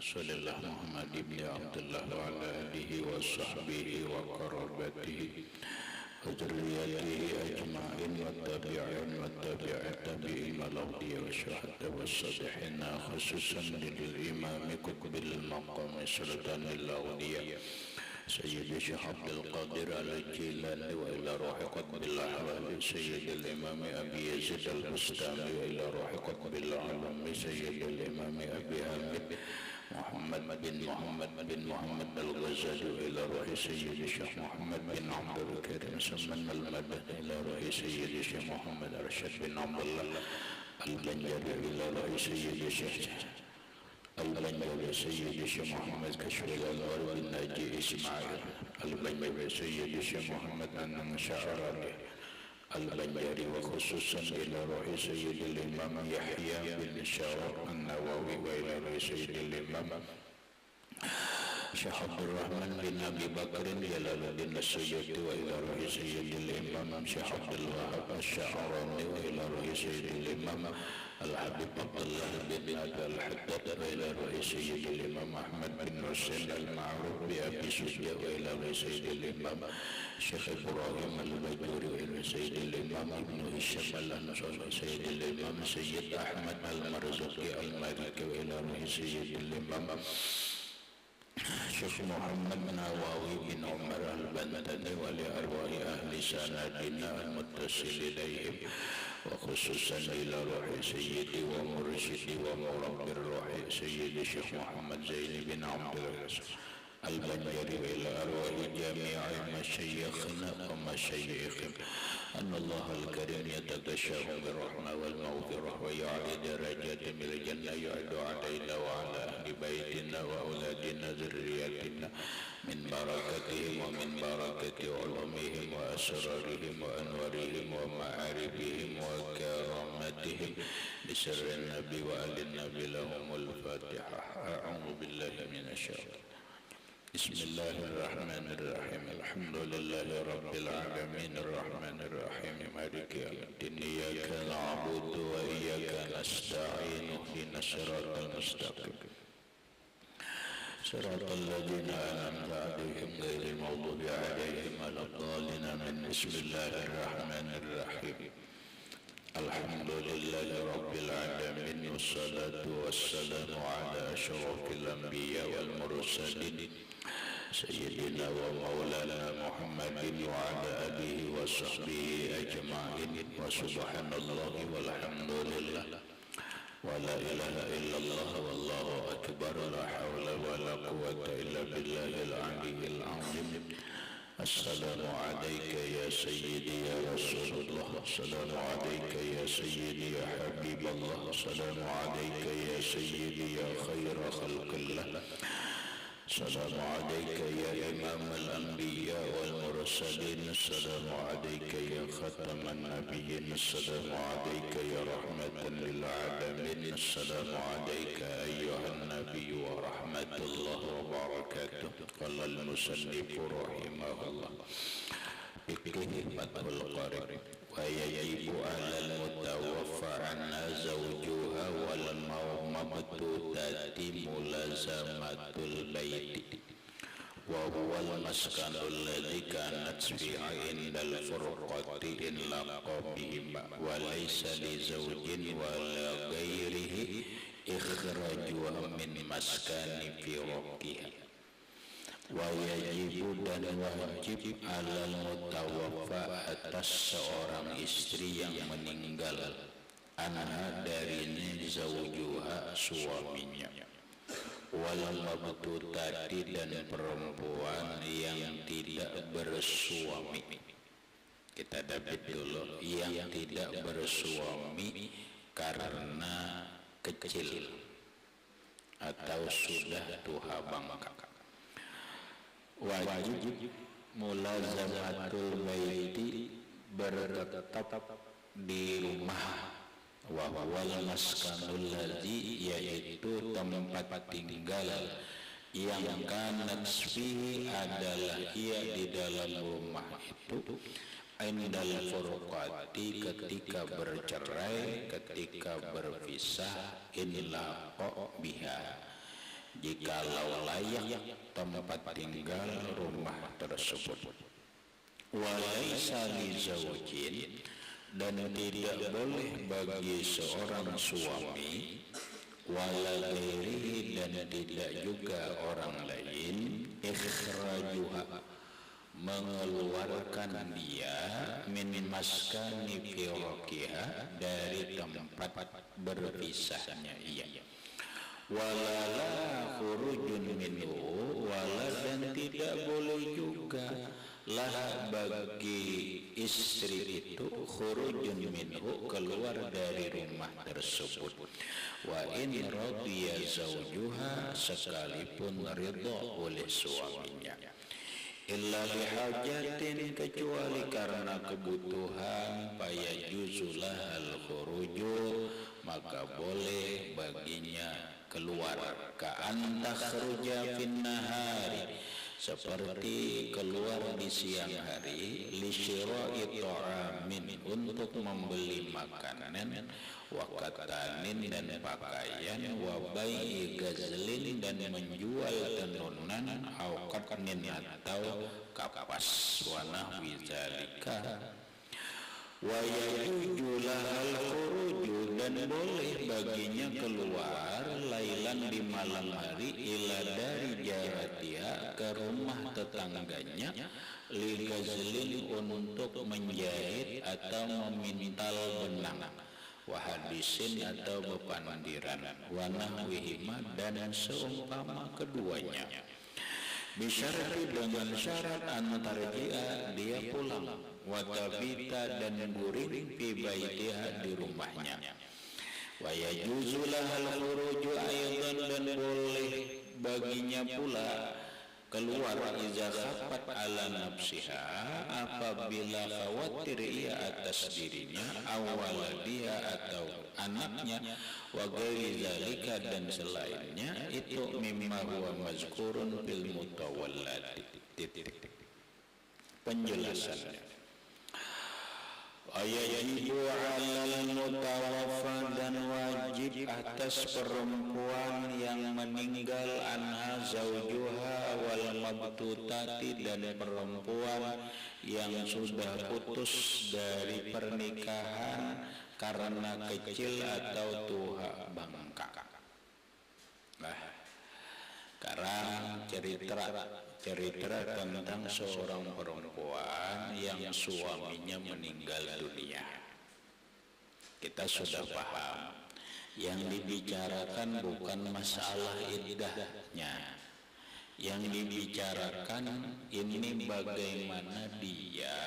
Rasulullah Muhammad ibn Abdullah wa ala alihi wa sahbihi wa qarabatihi wa dzurriyyatihi ajma'in wa tabi'in wa tabi'in al-awliya wa syuhada wa salihin khususan lil imam qutbil maqam sultan al-awliya سيد الشيخ عبد القادر الجيلاني وإلى روح قطب الأحوال سيد الإمام أبي يزيد البستامي وإلى روح قطب العالم سيد الإمام أبي حامد محمد بن محمد الغزالي وإلى روح سيد الشيخ محمد بن عبد الكريم سمن المدد إلى روح سيد الشيخ محمد رشد بن عبد الله البنجري إلى روح سيد الشيخ البنجري سيد الشيخ محمد كشف الأنوار والناجي إسماعيل البنجري سيد الشيخ محمد أن شعراني البنجري وخصوصا إلى روح سيد الإمام يحيى بن شرف النووي وإلى روح سيد الإمام شيخ عبد الرحمن بن أبي بكر جلال الدين السيوطي وإلى روح سيد الإمام شيخ عبد الوهاب الشعراني وإلى روح سيد الإمام الحبيب عبد الله بن أبي الحداد وإلى روح سيد الإمام أحمد بن حسين المعروف بأبي سجى وإلى روح سيد الإمام شيخ إبراهيم البيجوري وإلى سيد الإمام ابن هشام الأنصاري سيد الإمام سيد أحمد المرزوقي المالكي وإلى روح سيد الإمام شيخ محمد نواوي بن عمر البندني ولأرواح أهل سندنا المتصل إليهم وخصوصا إلى روح سيدي ومرشدي ومربي الروح سيدي الشيخ محمد زين بن عبد العزيز البنجري وإلى أرواح جميع مشايخنا ومشايخهم أن الله الكريم يتغشاهم بالرحمة والمغفرة ويعلي درجاتهم إلى الجنة يعد علينا وعلى أهل بيتنا وأولادنا ذرياتنا من بركتهم ومن بركة علومهم وأسرارهم وأنوارهم ومعارفهم وكرامتهم بسر النبي وآل النبي لهم الفاتحة. أعوذ بالله من الشيطان. بسم الله الرحمن الرحيم. الحمد لله رب العالمين الرحمن الرحيم مالك يوم الدين إياك نعبد وإياك نستعين اهدنا الصراط المستقيم صراط الذين أنعمت عليهم غير المغضوب عليهم ولا الضالين آمين. بسم الله الرحمن الرحيم. الحمد لله رب العالمين والصلاة والسلام على أشرف الأنبياء والمرسلين سيدنا ومولانا محمد وعلى آله وصحبه أجمعين وسبحان الله والحمد لله ولا إله إلا الله والله أكبر لا حول ولا قوة إلا بالله العلي العظيم. السلام عليك يا سيدي يا رسول الله السلام عليك يا سيدي يا حبيب الله السلام عليك يا سيدي يا خير خلق الله السلام عليك يا إمام الأنبياء والمرسلين السلام عليك يا ختم النبيين السلام عليك يا رحمة للعالمين السلام عليك أيها النبي ورحمة الله وبركاته. قال المصنف رحمه الله بكلمة القارئ ويجب على المتوفى عنها زوجها والمبتوتة ملازمة البيت وهو المسكن الذي كانت فيه عند الفرقة إن لقى بهما وليس لزوج ولا غيره إخراجها من مسكن فرقها. Wajib dan wajib alal mutawaffa atas seorang istri yang meninggal anha darinya zawjuha suaminya wal mabtutati dan perempuan yang tidak bersuami. Kita dapat dulu yang tidak bersuami karena kecil atau sudah tua bangka. Wajib mulazamatul baiti bertetap di rumah wa wal maskanul ladzi yaitu tempat tinggal yang kanat fihi adalah ia di dalam rumah itu indal furqati ketika bercerai ketika berpisah illa biha jikalau layak tempat tinggal rumah tersebut. Walaisa li zaujin, dan tidak boleh bagi seorang suami, wala ghairihi, dan tidak juga orang lain, ikhrajuha, mengeluarkan dia, min maskani firaqiha, dari tempat berpisahnya ia. Walala khurujun minhu, wala, dan tidak boleh juga lah bagi istri itu khurujun minhu, keluar dari rumah tersebut. Wa in radiya zawjuha, sekalipun ridha oleh suaminya. Illa lihajatin, kecuali karena kebutuhan, fayajuzulah al-khuruju, maka boleh baginya keluar. Ka'an takhruja fin nahari, seperti keluar di siang hari, li syira'i ta'amin, untuk membeli makanan, wa katanin, dan pakaian, wa bai'i gazlin, dan menjual tenunan, au qatnin, atau kapas, wa nahwi zalika. Wa yajuzu lahal khuruju, dan boleh baginya keluar lailan, di malam hari, ila dari jaratiha, ke rumah tetangganya, li gazlin, untuk menjahit atau memintal benang, wa hadisin, atau bepandiran, wa nahwihima, dan seumpama keduanya. Bisyarati, dengan syarat, antarjia, dia pulang, wa tabita, dan guring, fi baitiha, di rumahnya. Wa yajuzu lahal khuruju aydan, dan boleh baginya pula keluar, iza khafat ala nafsiha, apabila khawatir ia atas dirinya, awaladiha, atau anaknya, wa ghairi zalika, dan selainnya, itu mimma huwa mazkurun fil mutawallad. Penjelasannya, ayajibu alal mutawaffa, dan wajib atas perempuan yang meninggal, anha zaujuha wal mabtutati, dan perempuan yang sudah putus dari pernikahan karena kecil atau tua bangka. Nah, sekarang cerita tentang seorang perempuan yang suaminya meninggal dunia. Kita sudah paham, yang dibicarakan bukan masalah iddahnya, yang dibicarakan ini bagaimana dia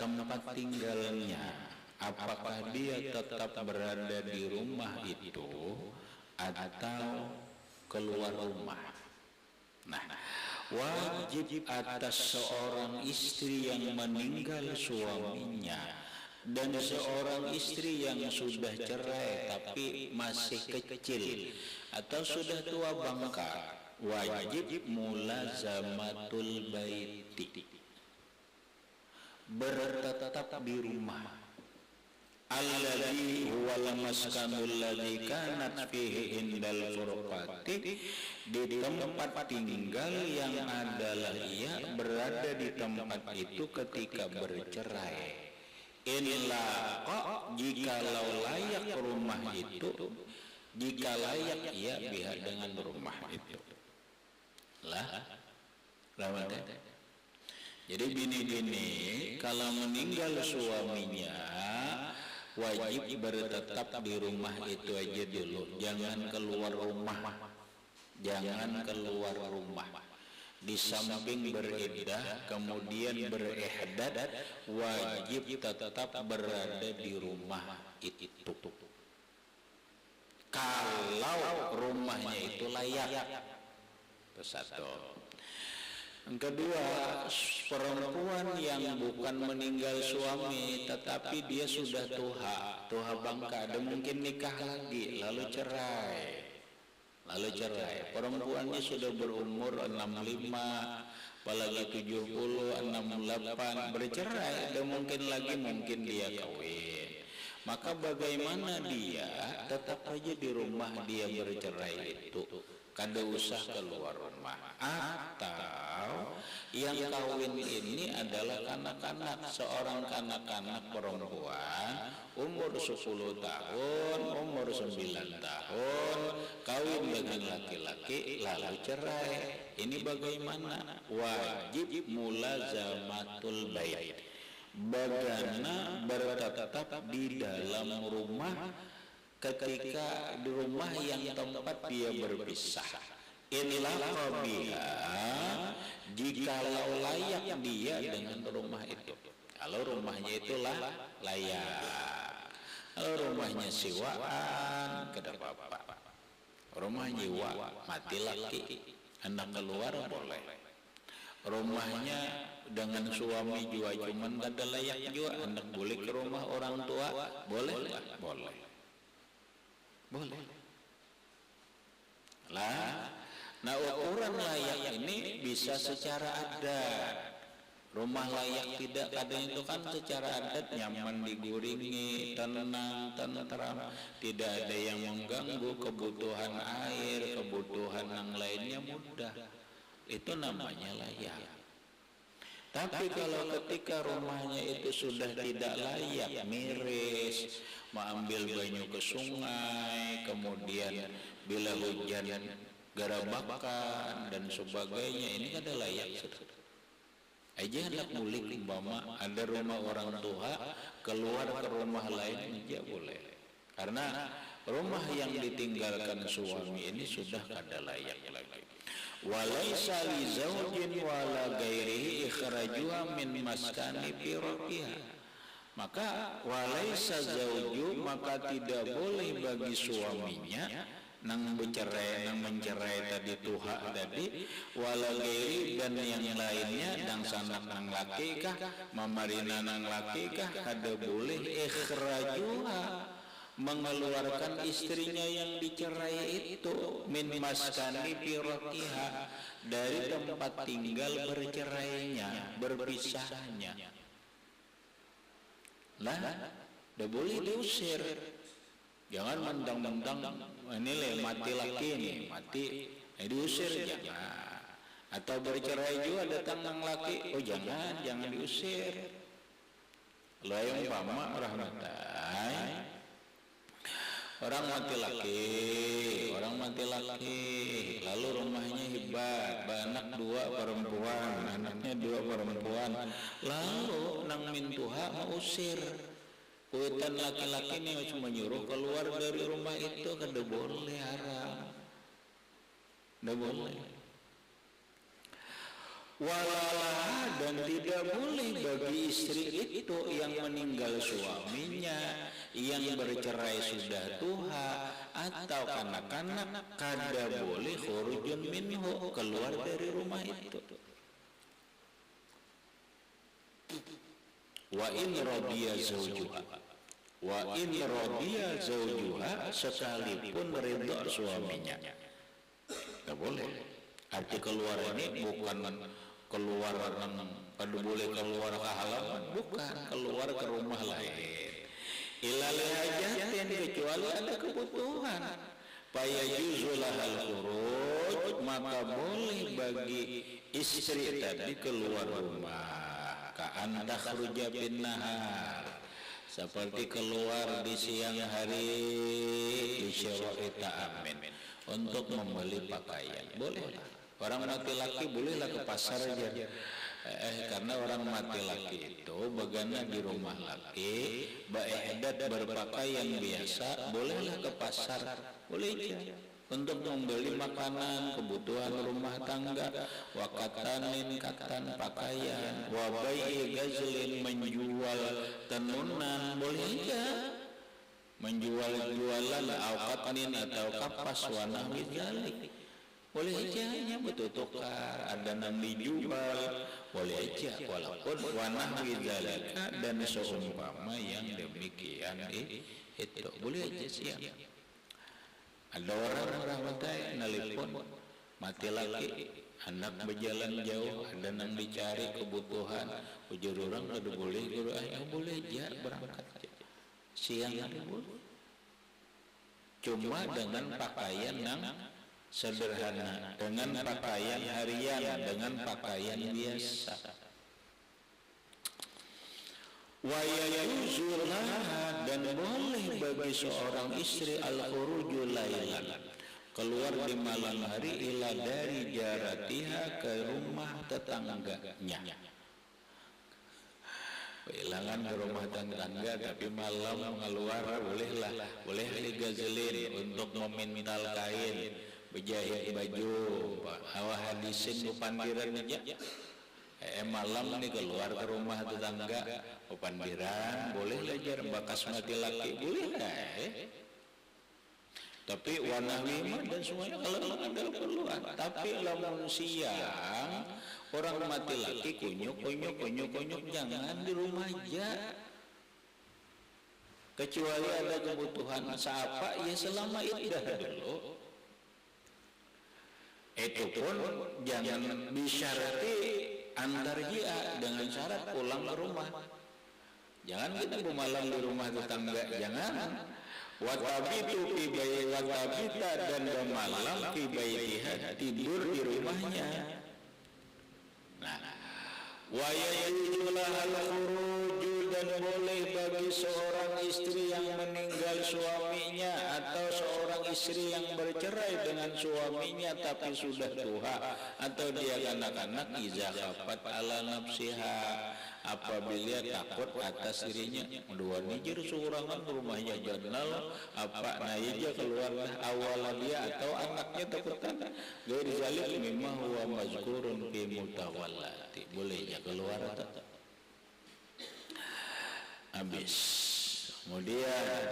tempat tinggalnya. Apakah dia tetap berada di rumah itu atau keluar rumah? Nah, wajib atas seorang istri yang meninggal suaminya, dan seorang istri yang sudah cerai tapi masih kecil atau sudah tua bangka, wajib mulazamatul baiti, bertetap di rumah, alladzi huwal maskanul ladzi kanat fihi indal furqati, di tempat tinggal yang adalah ia berada di tempat itu ketika bercerai. Illa jikalau layak rumah itu, jika layak ia biha, dengan rumah itu lah. Jadi bini-bini kalau meninggal suaminya, wajib bertetap di rumah itu aja dulu, jangan keluar rumah, jangan keluar rumah. Di samping beriddah kemudian berihdad, wajib tetap berada di rumah itu kalau rumahnya itu layak. Itu satu. Yang kedua, perempuan yang bukan meninggal suami tetapi dia sudah tuha bangka, ada mungkin nikah lagi lalu cerai. Perempuannya sudah berumur 65, apalagi 70, 68, bercerai, ada mungkin dia kawin. maka bagaimana dia tetap aja di rumah dia bercerai itu, kada usah keluar rumah. Atau yang kawin ini adalah kanak-kanak, seorang kanak-kanak perempuan umur 10 tahun, umur 9 tahun, kawin dengan laki-laki lalu cerai. Ini bagaimana? Wajib mulazamatul bait, bagana bertetap di dalam rumah ketika di rumah yang tempat dia berpisah. Inilah qabiha, jikalau layak dia dengan rumah itu. Kalau rumahnya itulah layak. Kalau rumahnya siwaan, kada apa-apa. Rumah nyewa, mati laki, anak keluar boleh. Rumahnya dengan suami juga cuman kada layak juga, anak boleh ke rumah orang tua, boleh lah, boleh. Boleh. Lah, nah ukuran layak ini bisa secara adat. Rumah layak tidak kadang itu kan secara adat nyaman diguringi, tenang, tentram, tidak ada yang mengganggu kebutuhan air, kebutuhan yang lainnya mudah. Itu namanya layak. Tapi kalau ketika rumahnya itu sudah tidak layak, miris, mengambil banyu ke sungai, kemudian bila hujan garabakan dan sebagainya, ini kada layak. Aja hendak mulik umpama ada rumah orang tua, keluar ke rumah lain aja boleh. Karena rumah yang ditinggalkan suami ini sudah kada layak lagi. Walaisa li zaujin wala ghairihi ikhrajuha min maskani firqiha. Maka walaisa zauju, maka tidak boleh bagi suaminya nang mencerai tadi tuha tadi, wala ghairi dan yang lainnya, dan sanak nang laki kah, mamarina nang laki kah, kada boleh ikhrajuha, mengeluarkan istrinya yang dicerai itu, min maskani firqiha, dari tempat tinggal bercerainya, berpisahnya. Lah, dah boleh diusir. Jangan mentang-mentang ini mati laki nih, mati, diusir jangan. Atau bercerai juga datang nang laki, oh jangan diusir. Layang pama rahmatai. Orang mati laki, lalu rumahnya hebat, anak 2 perempuan, anaknya 2 perempuan, lalu nang mintuha mau usir. Kuitan laki-laki ini cuma nyuruh keluar dari rumah itu, kada boleh, haram, kada boleh. Walalah, dan tidak boleh bagi istri itu yang meninggal suaminya, yang bercerai sudah tuha, atau kanak-kanak, kada boleh khurujun minhu, keluar dari rumah itu. Wa in radiya zawjuha, sekalipun ridha suaminya, tidak boleh. Arti keluar ini bukan keluar kada boleh keluar ke halaman, bukan, keluar ke rumah lain. Ilal hajatin, kecuali ada kebutuhan. Fayajuzulahal khuruj, maka boleh bagi istri tadi keluar rumah. Ka'an takhruja bin nahar, seperti keluar di siang hari, di syara'i ta'amin, untuk membeli pakaian. Boleh. Orang mati laki bolehlah ke pasar aja. Karena orang mati laki itu bagana di rumah laki, ba'ihdat berpakaian biasa, bolehlah ke pasar, boleh aja. Untuk membeli makanan, kebutuhan rumah tangga, wakatanin, katan pakaian, wabai gazlin, menjual tenunan, boleh aja. Menjual jualan, awkatnin atau kapas, wanah widzalik, boleh aja, betul tukar, ada nang dijual, boleh aja, walaupun wanah widzalika, dan seumpama yang demikian itu boleh aja siap. Ada orang rahmatai nelpon mati laki, anak berjalan jauh, ada nang dicari kebutuhan, ujar orang kada boleh, boleh aja berangkat aja. siang hari boleh. Cuma dengan pakaian yang sederhana, dengan pakaian harian, dengan pakaian biasa. Wa yajuzu laha, dan boleh bagi seorang istri al-khuruju lailan, keluar di malam hari, ila dari jaratiha, ke rumah tetangganya. Kehilangan ke rumah tetangga tapi malam keluar bolehlah, boleh ligazlin untuk memintal kain, berjahit baju, hawa hadisin bupandiran aja. Malam nih keluar ke rumah tetangga, bupandiran boleh lajar bakas mati laki boleh lah. Tapi warna lima dan semuanya kalau ada keluar. Tapi lamun siang orang mati laki kunyuk jangan di rumah aja. Kecuali ada kebutuhan siapa ya selama iddah dulu. Itu pun jangan disyarati antar jia dengan syarat pulang ke rumah. Jangan kita bermalam di rumah tetangga, jangan. Watabitu fi baiti, watabita, dan bermalam fi baitiha, tidur di rumahnya. Nah, wa yajuzu lahal khuruju, dan boleh bagi seorang istri yang meninggal suaminya atau seorang istri yang bercerai dengan suaminya tapi sudah tua atau dia kanak-kanak, iza khafat ala nafsiha, apabila takut atas dirinya. Dua nijir seurangan rumahnya jannal apa naija keluarlah awal dia atau anaknya takutan dari zalik mimma huwa mazkurun fi mutawallati, bolehnya keluar tetap habis. Kemudian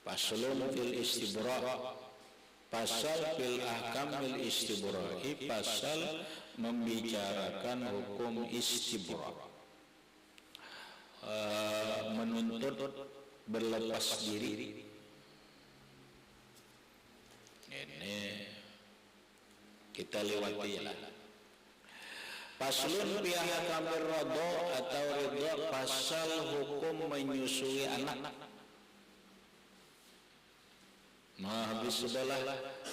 paslun fil istibra', pasal fil ahkamil istibra'i, pasal membicarakan hukum istibra', menuntut berlepas diri. Ini kita lewati lah. Paslun fi ahkamir radha atau ridha, pasal hukum menyusui anak. Nah, habis sudahlah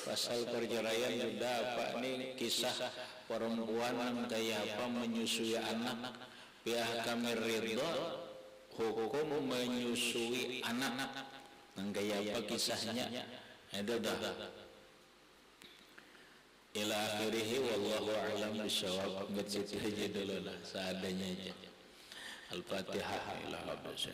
pasal perceraian sudah, apa nih kisah perempuan yang kayak apa menyusui anak. Fi ahkamir ridha, hukum menyusui anak. Yang kayak apa kisahnya? Itu dah. Ila akhirih, wallahu a'lam bishawab. Nggak situ aja dulu lah, seadanya aja. Al-Fatihah ila habis.